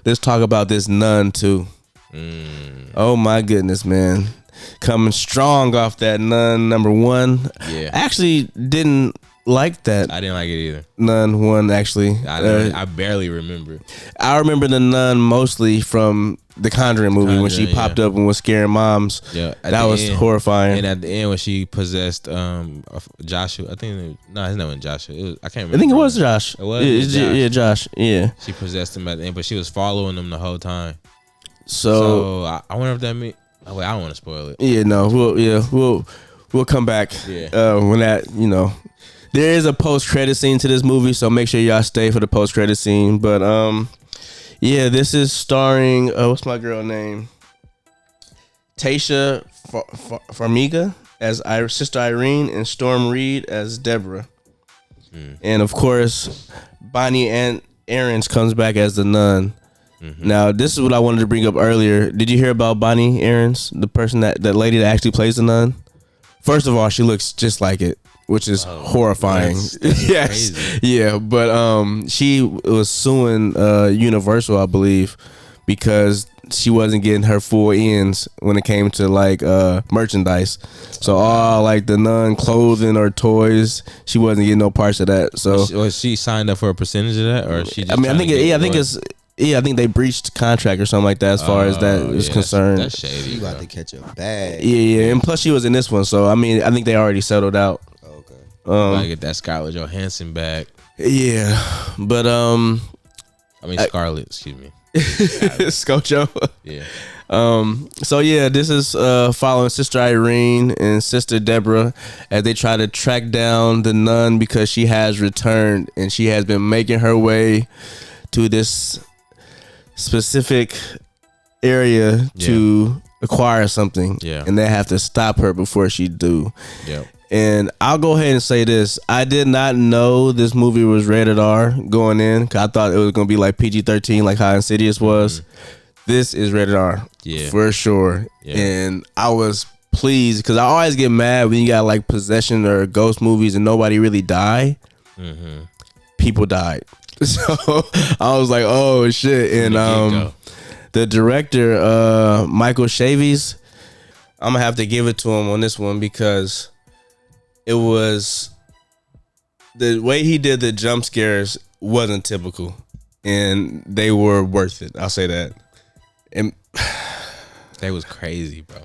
let's talk about this Nun too. Oh my goodness, man. Coming strong off that Nun #1. Yeah. I actually didn't like that. I didn't like it either. Nun 1, actually. I barely remember. I remember the Nun mostly from the Conjuring movie when she popped up and was scaring moms. Yeah. That was horrifying. And at the end when she possessed Joshua, I think his name wasn't Joshua. I can't remember. I think it was Josh. It was? Josh. Yeah, Josh. Yeah. She possessed him at the end, but she was following him the whole time. So I wonder if that means. Oh wait, I don't want to spoil it. Yeah, no, we'll come back. Yeah. When that, there is a post-credit scene to this movie, so make sure y'all stay for the post-credit scene. But yeah, this is starring what's my girl name? Tasha Farmiga as Sister Irene and Storm Reed as Deborah. And of course, Bonnie and Aarons comes back as the nun. Now, this is what I wanted to bring up earlier. Did you hear about Bonnie Aarons, the person that lady that actually plays the nun? First of all, she looks just like it, which is horrifying. That's yes, crazy. Yeah, but she was suing Universal, I believe, because she wasn't getting her full ends when it came to like merchandise. So all like the nun clothing or toys, she wasn't getting no parts of that. So was she signed up for a percentage of that, or she? Just I think they breached contract or something like that as far as that is concerned. That's shady. You about to catch a bag. Yeah, and plus she was in this one, so I mean, I think they already settled out. Okay. Gotta get that Scarlett Johansson back. Yeah, but Scarlett, excuse me. Scocho. Yeah. So yeah, this is following Sister Irene and Sister Deborah as they try to track down the nun because she has returned and she has been making her way to this specific area to acquire something. Yeah. And they have to stop her before she do. Yeah. And I'll go ahead and say this. I did not know this movie was rated R going in, because I thought it was going to be like PG-13, like how Insidious was. This is rated R. Yeah. For sure. Yeah. And I was pleased, because I always get mad when you got like possession or ghost movies and nobody really die. People died. So I was like, oh shit. And the director, Michael Chavis, I'm gonna have to give it to him on this one, because it was the way he did the jump scares wasn't typical, and they were worth it. I'll say that. And that was crazy, bro.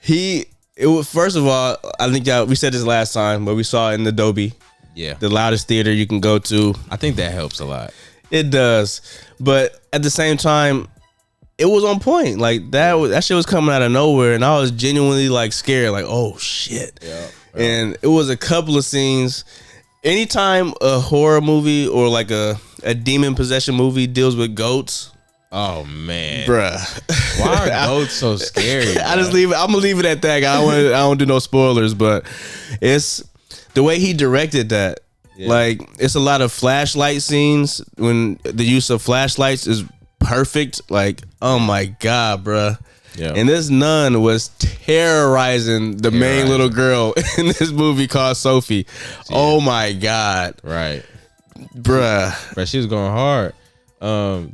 It was, first of all, I think we said this last time, but we saw it in the Dolby. Yeah. The loudest theater you can go to. I think that helps a lot. It does. But at the same time, it was on point. Like that shit was coming out of nowhere, and I was genuinely like scared, like, oh shit. Yeah. And it was a couple of scenes. Anytime a horror movie or like a demon possession movie deals with goats, oh man, bruh, why are goats so scary? I'm gonna leave it at that. I don't do no spoilers, but it's the way he directed that. Yeah. Like, it's a lot of flashlight scenes when the use of flashlights is perfect. Like, oh my god, bruh. Yeah. And this nun was terrorizing the main little girl in this movie called Sophie. Yeah. Oh my god. Right. Bruh. But she was going hard. I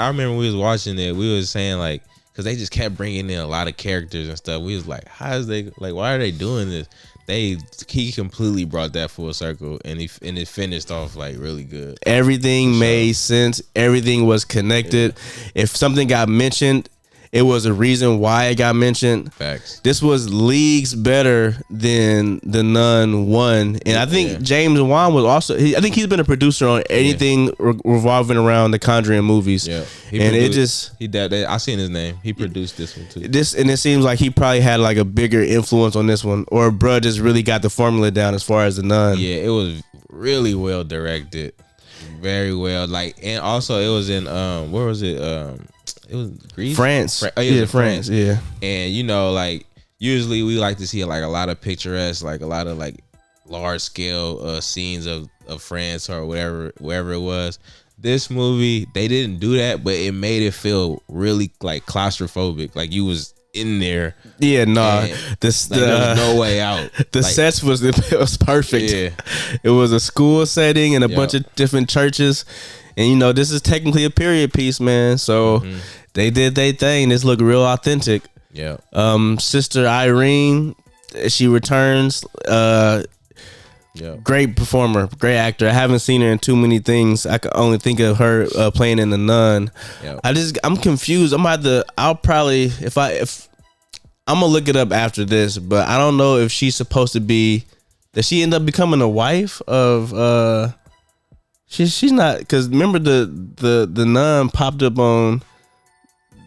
remember when we was watching it, we was saying like, because they just kept bringing in a lot of characters and stuff. We was like, why are they doing this? He completely brought that full circle, and it finished off like really good. Everything made sense. Everything was connected. Yeah. If something got mentioned, it was a reason why it got mentioned. Facts. This was leagues better than The Nun 1. And I think James Wan was also, I think he's been a producer on anything revolving around the Conjuring movies. Yeah. I seen his name. He produced this one too. And it seems like he probably had like a bigger influence on this one, or bruh just really got the formula down as far as The Nun. Yeah, it was really well directed. Very well. Like, and also it was in where was it? It was Greece? France. France. Yeah. And like usually we like to see like a lot of picturesque, like a lot of like large scale scenes of France or wherever it was. This movie, they didn't do that, but it made it feel really like claustrophobic. Like you was in there. Yeah, nah. There was no way out. The sets was perfect. Yeah. It was a school setting and a bunch of different churches. And this is technically a period piece, man. So they did their thing. This looked real authentic. Yeah. Sister Irene, she returns. Great performer, great actor. I haven't seen her in too many things. I can only think of her playing in The Nun. I'm confused. I'm gonna look it up after this, but I don't know if she's supposed to be. Does she end up becoming a wife of? She's not, because remember the nun popped up on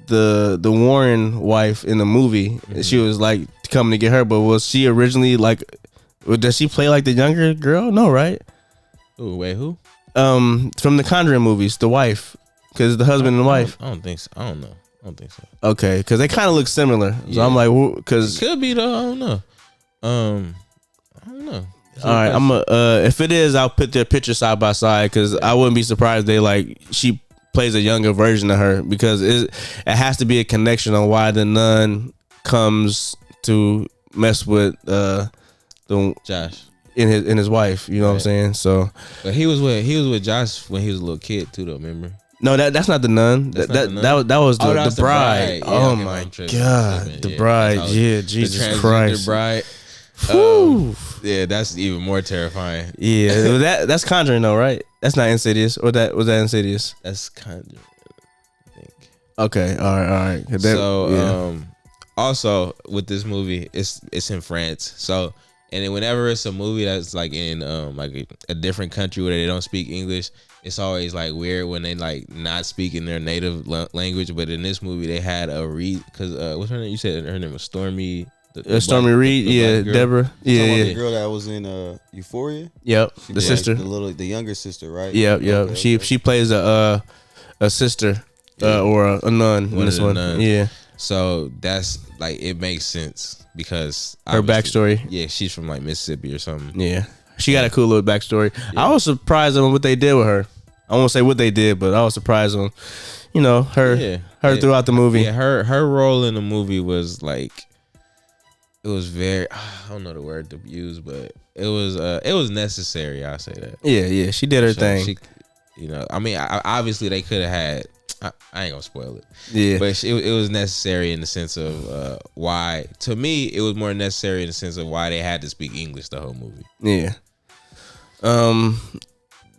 the Warren wife in the movie. She was like coming to get her, but was she originally like? Does she play like the younger girl? No, right? Ooh, wait, who? From the Conjuring movies, the wife, because the husband and wife. I don't think so. I don't think so. Okay, because they kind of look similar. So I'm like, because could be though. I don't know. I don't know. All right, if it is, I'll put their picture side by side, because I wouldn't be surprised she plays a younger version of her, because it has to be a connection on why the nun comes to mess with Josh in his wife. You know what I'm saying? So, but he was with Josh when he was a little kid too, though. Remember? No, that's not the nun. That was the bride. Yeah, oh my god, the bride. Yeah, Jesus Christ, bride. Yeah, that's even more terrifying. Yeah, that's Conjuring though, right? That's not Insidious, or was that Insidious? That's Conjuring, I think. Okay, all right. Also with this movie, it's in France. So, and then whenever it's a movie that's like in like a different country where they don't speak English, it's always like weird when they like not speaking their native language. But in this movie, they had a read, because what's her name? You said her name was Stormy. Stormy Reed, Deborah. The girl that was in Euphoria. Yep, the sister, the younger sister, right? Yep. Okay, she plays a sister or a nun in this one. Yeah. So that's like, it makes sense because her backstory. Yeah, she's from like Mississippi or something. Yeah, she got a cool little backstory. Yeah. I was surprised on what they did with her. I won't say what they did, but I was surprised on, her throughout the movie. Yeah, her role in the movie was like, it was very, I don't know the word to use, but it was necessary. I'll say that. Yeah, she did her thing. She, I mean, obviously they could have had. I ain't gonna spoil it. Yeah, but it was necessary in the sense of why. To me, it was more necessary in the sense of why they had to speak English the whole movie. Yeah.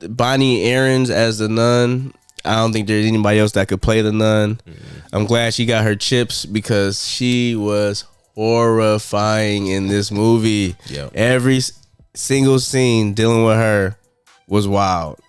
Bonnie Aarons as the nun. I don't think there's anybody else that could play the nun. I'm glad she got her chips, because she was horrifying in this movie. Yep. Every single scene dealing with her was wild.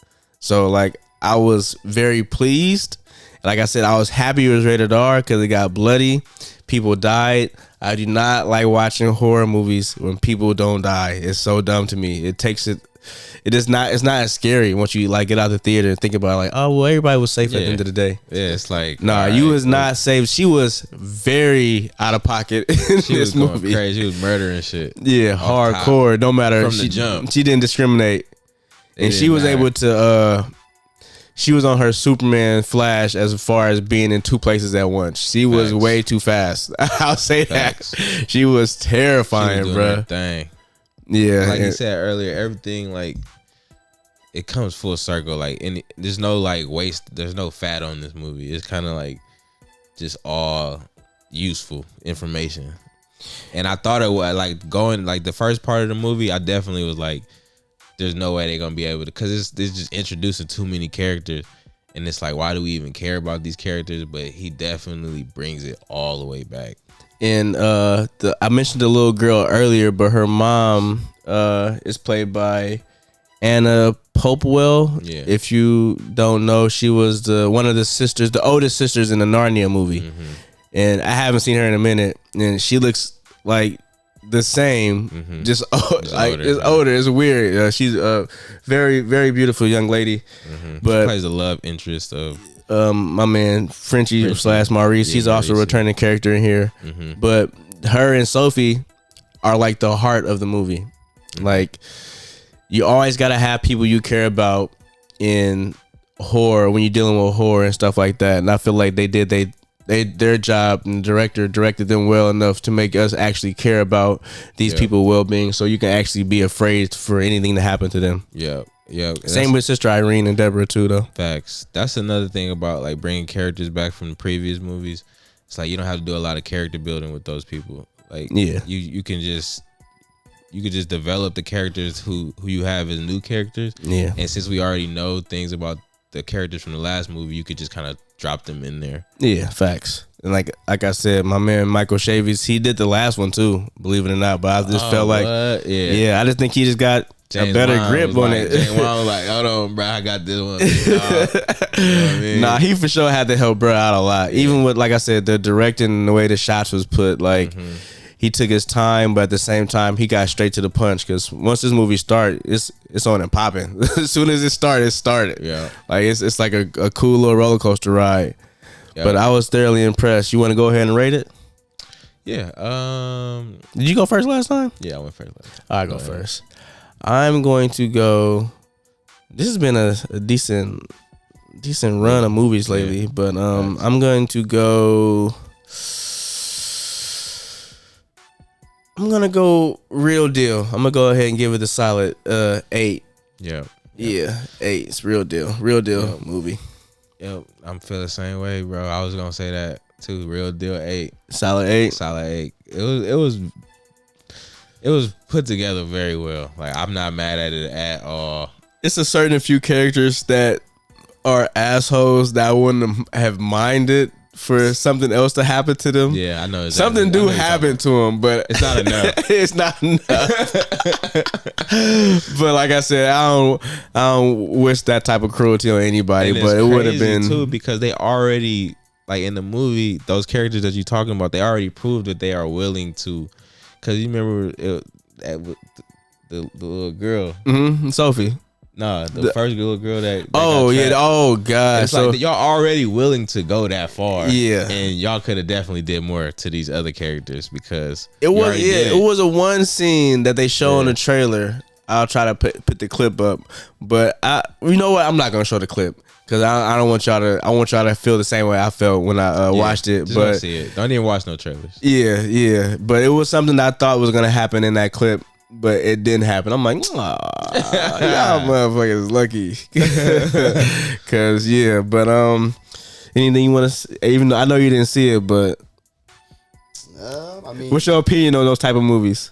So like, I was very pleased. Like I said, I was happy it was rated R because it got bloody. People died. I do not like watching horror movies when people don't die. It's so dumb to me. It's not as scary once you like get out of the theater and think about it, like, oh well, everybody was safe at the end of the day. Yeah, it's like, nah, you was not safe. She was very out of pocket in this movie. Crazy. She was murdering shit. Yeah, hardcore. Top. No matter, from the jump. She didn't discriminate, and she was able to. She was on her Superman Flash as far as being in two places at once. She was way too fast. I'll say that. She was terrifying, she was bro. Thing. Yeah, like you said earlier, everything like it comes full circle. Like, there's no like waste. There's no fat on this movie. It's kind of like just all useful information. And I thought it was like going like the first part of the movie. I definitely was like, there's no way they're gonna be able to, because it's just introducing too many characters, and it's like, why do we even care about these characters? But he definitely brings it all the way back. And I mentioned the little girl earlier, but her mom is played by Anna Popewell. Yeah. If you don't know, she was one of the sisters, the oldest sisters in the Narnia movie. Mm-hmm. And I haven't seen her in a minute, and she looks like the same, just older. It's weird. She's a very, very beautiful young lady. But she plays the love interest of my man Frenchie / Maurice. He's also a returning character in here. But her and Sophie are like the heart of the movie. Like, you always gotta have people you care about in horror when you're dealing with horror and stuff like that. And I feel like they did their job and the director directed them well enough to make us actually care about these people's well-being, so you can actually be afraid for anything to happen to them. Yeah. Same with Sister Irene and Deborah too, though. Facts. That's another thing about like bringing characters back from the previous movies. It's like you don't have to do a lot of character building with those people. Like you can just develop the characters who you have as new characters. Yeah. And since we already know things about the characters from the last movie, you could just kind of drop them in there. Yeah, facts. And like I said, my man Michael Chavis, he did the last one too, believe it or not. But I just felt like, I just think he just got James a better Wan grip on it. James Wan was like, hold on, bro, I got this one. You know what I mean? Nah, he for sure had to help bro out a lot. Even with, like I said, the directing and the way the shots was put, like he took his time, but at the same time, he got straight to the punch. Because once this movie started, it's on and popping. As soon as it started. Yeah, like it's like a cool little roller coaster ride. Yep. But I was thoroughly impressed. You want to go ahead and rate it? Yeah. Did you go first last time? Yeah, I went first. I go first. I'm going to go. This has been a decent run of movies lately, but I'm going to go. I'm gonna go Real Deal. I'm gonna go ahead and give it a solid 8. Yeah, 8. It's Real Deal movie. Yep, I'm feeling the same way, bro. I was gonna say that too. Real Deal 8. Solid 8. Solid 8. It was put together very well. Like, I'm not mad at it at all. It's a certain few characters that are assholes that I wouldn't have minded for something else to happen to them. Yeah, I know exactly. Something do happen to them, but it's not enough. It's not enough. But like I said, I don't wish that type of cruelty on anybody. But it would have been too, because they already, like, in the movie, those characters that you're talking about, they already proved that they are willing to. Because you remember the little girl, Sophie. No, the first little girl that oh yeah, oh god, it's so, like y'all already willing to go that far, yeah, and y'all could have definitely did more to these other characters because it was it was a one scene that they show in the trailer. I'll try to put the clip up, but you know what, I'm not gonna show the clip because I don't want y'all to. I want y'all to feel the same way I felt when I watched it. Just but see it. Don't even watch no trailers. Yeah, but it was something that I thought was gonna happen in that clip. But it didn't happen. I'm like, y'all motherfuckers lucky. Cause but anything you want to? Even though I know you didn't see it, but I mean, what's your opinion on those type of movies?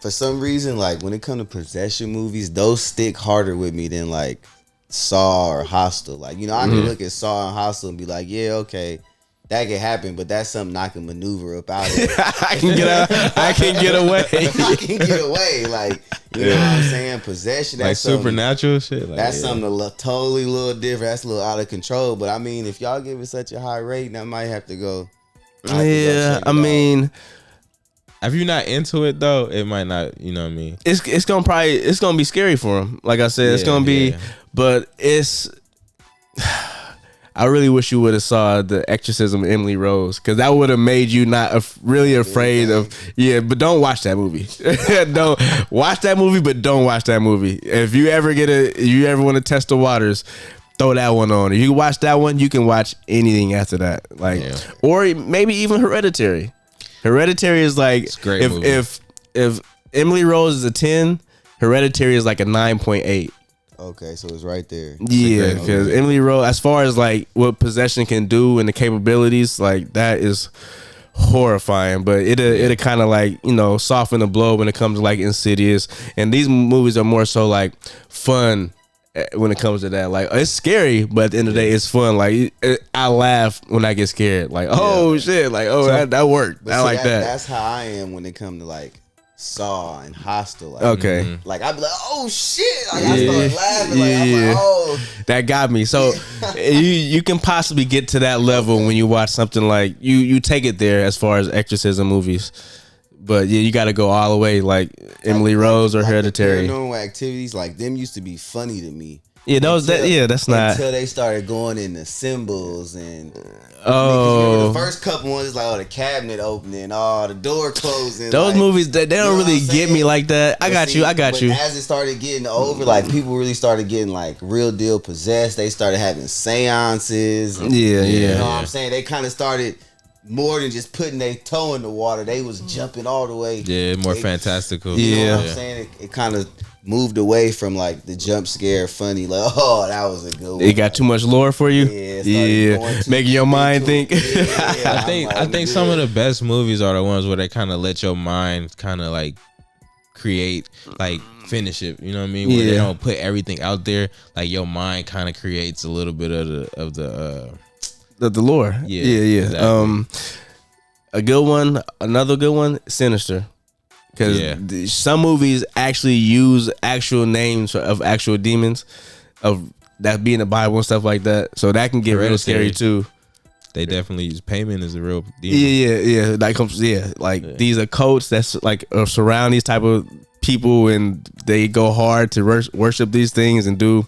For some reason, like when it comes to possession movies, those stick harder with me than like Saw or Hostel. Like, you know, I can look at Saw and Hostel and be like, yeah, okay, that can happen, but that's something I can maneuver up out of. I can get away. I can get away. Like, you know what I'm saying? Possession. That's like supernatural shit. Like, that's something totally a little different. That's a little out of control. But I mean, if y'all give it such a high rating, I might have to go. I mean, if you're not into it though, it might not. You know what I mean? It's gonna be scary for him. Like I said, it's gonna be, but it's. I really wish you would have saw The Exorcism of Emily Rose, because that would have made you not really afraid of. Yeah, but don't watch that movie. Don't watch that movie, but don't watch that movie. If you ever want to test the waters, throw that one on. If you watch that one, you can watch anything after that. Like, or maybe even Hereditary. Hereditary is like, it's a great movie. If Emily Rose is a 10, Hereditary is like a 9.8. Okay, so it's right there. Yeah, because Emily Rose, as far as like what possession can do and the capabilities, like that is horrifying. But it'll kind of like, you know, soften the blow when it comes to like Insidious. And these movies are more so like fun when it comes to that. Like, it's scary, but at the end of the day, it's fun. Like, I laugh when I get scared. Like, oh shit, like, oh, that worked. I like that. That's how I am when it comes to like Saw and Hostel. Like, okay. Like, I'd be like, oh shit. Like, I start laughing. Like, I'm like, oh. That got me. So you can possibly get to that level when you watch something like, you take it there as far as exorcism movies. But yeah, you got to go all the way, like Emily Rose or Hereditary. Paranormal Activities, like them used to be funny to me. Yeah, that's not. Until they started going into symbols and Oh, the first couple ones is like the cabinet opening, the door closing. Those like, movies they don't really get me like that. I got you. But as it started getting over, like people really started getting like real deal possessed. They started having seances. Yeah. You know what I'm saying? They kind of started more than just putting their toe in the water. They was jumping all the way. Yeah, more fantastical. You know what I'm saying? It kind of moved away from like the jump scare funny, like, oh, that was a good one. It got too much lore for you. Yeah. Making your mind think. I think some of the best movies are the ones where they kind of let your mind kind of like create, like finish it. You know what I mean? Where they don't put everything out there. Like your mind kind of creates a little bit of the lore. Yeah. Exactly. A good one, another good one, Sinister. Because some movies actually use actual names of actual demons, of that be in the Bible and stuff like that. So that can get real scary too. They definitely use payment as a real demon. Yeah. These are cults that's like surround these type of people, and they go hard to worship these things and do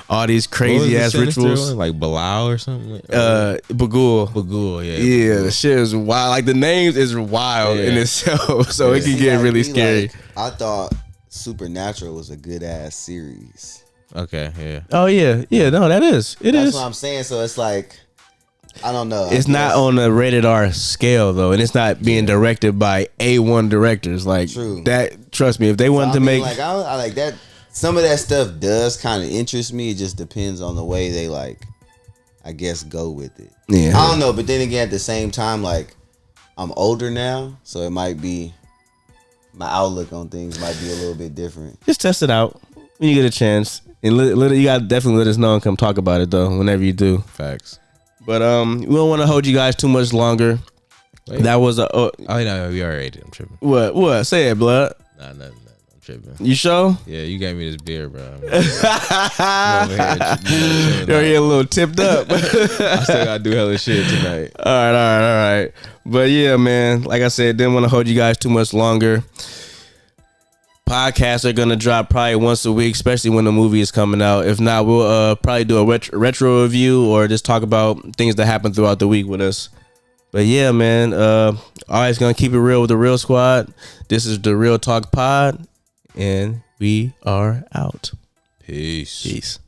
all these crazy ass rituals, one? Like Bilal or something. Bagul, yeah. The shit is wild. Like the names is wild in itself, so it can get really scary. Like, I thought Supernatural was a good ass series. Okay, yeah. Oh yeah. No, that is. That's what I'm saying. So it's like, I don't know. It's not on a rated R scale though, and it's not being directed by A1 directors. Like that. Trust me, if they wanted to make I like that. Some of that stuff does kind of interest me. It just depends on the way they like, I guess, go with it. Yeah, I don't know. But then again, at the same time, like I'm older now, so it might be my outlook on things might be a little bit different. Just test it out when you get a chance, and you gotta definitely let us know and come talk about it though. Whenever you do, facts. But we don't want to hold you guys too much longer. Wait. That was a no, we already did. I'm tripping. What? Say it, blood. Nah, I'm tripping. You sure? Yeah, you gave me this beer, bro. You're here a little tipped up. I still gotta do hella shit tonight. All right. But yeah, man, like I said, didn't want to hold you guys too much longer. Podcasts are gonna drop probably once a week, especially when the movie is coming out. If not, we'll probably do a retro review or just talk about things that happen throughout the week with us. But yeah, man, always gonna keep it real with the Real Squad. This is the Real Talk Pod, and we are out. Peace.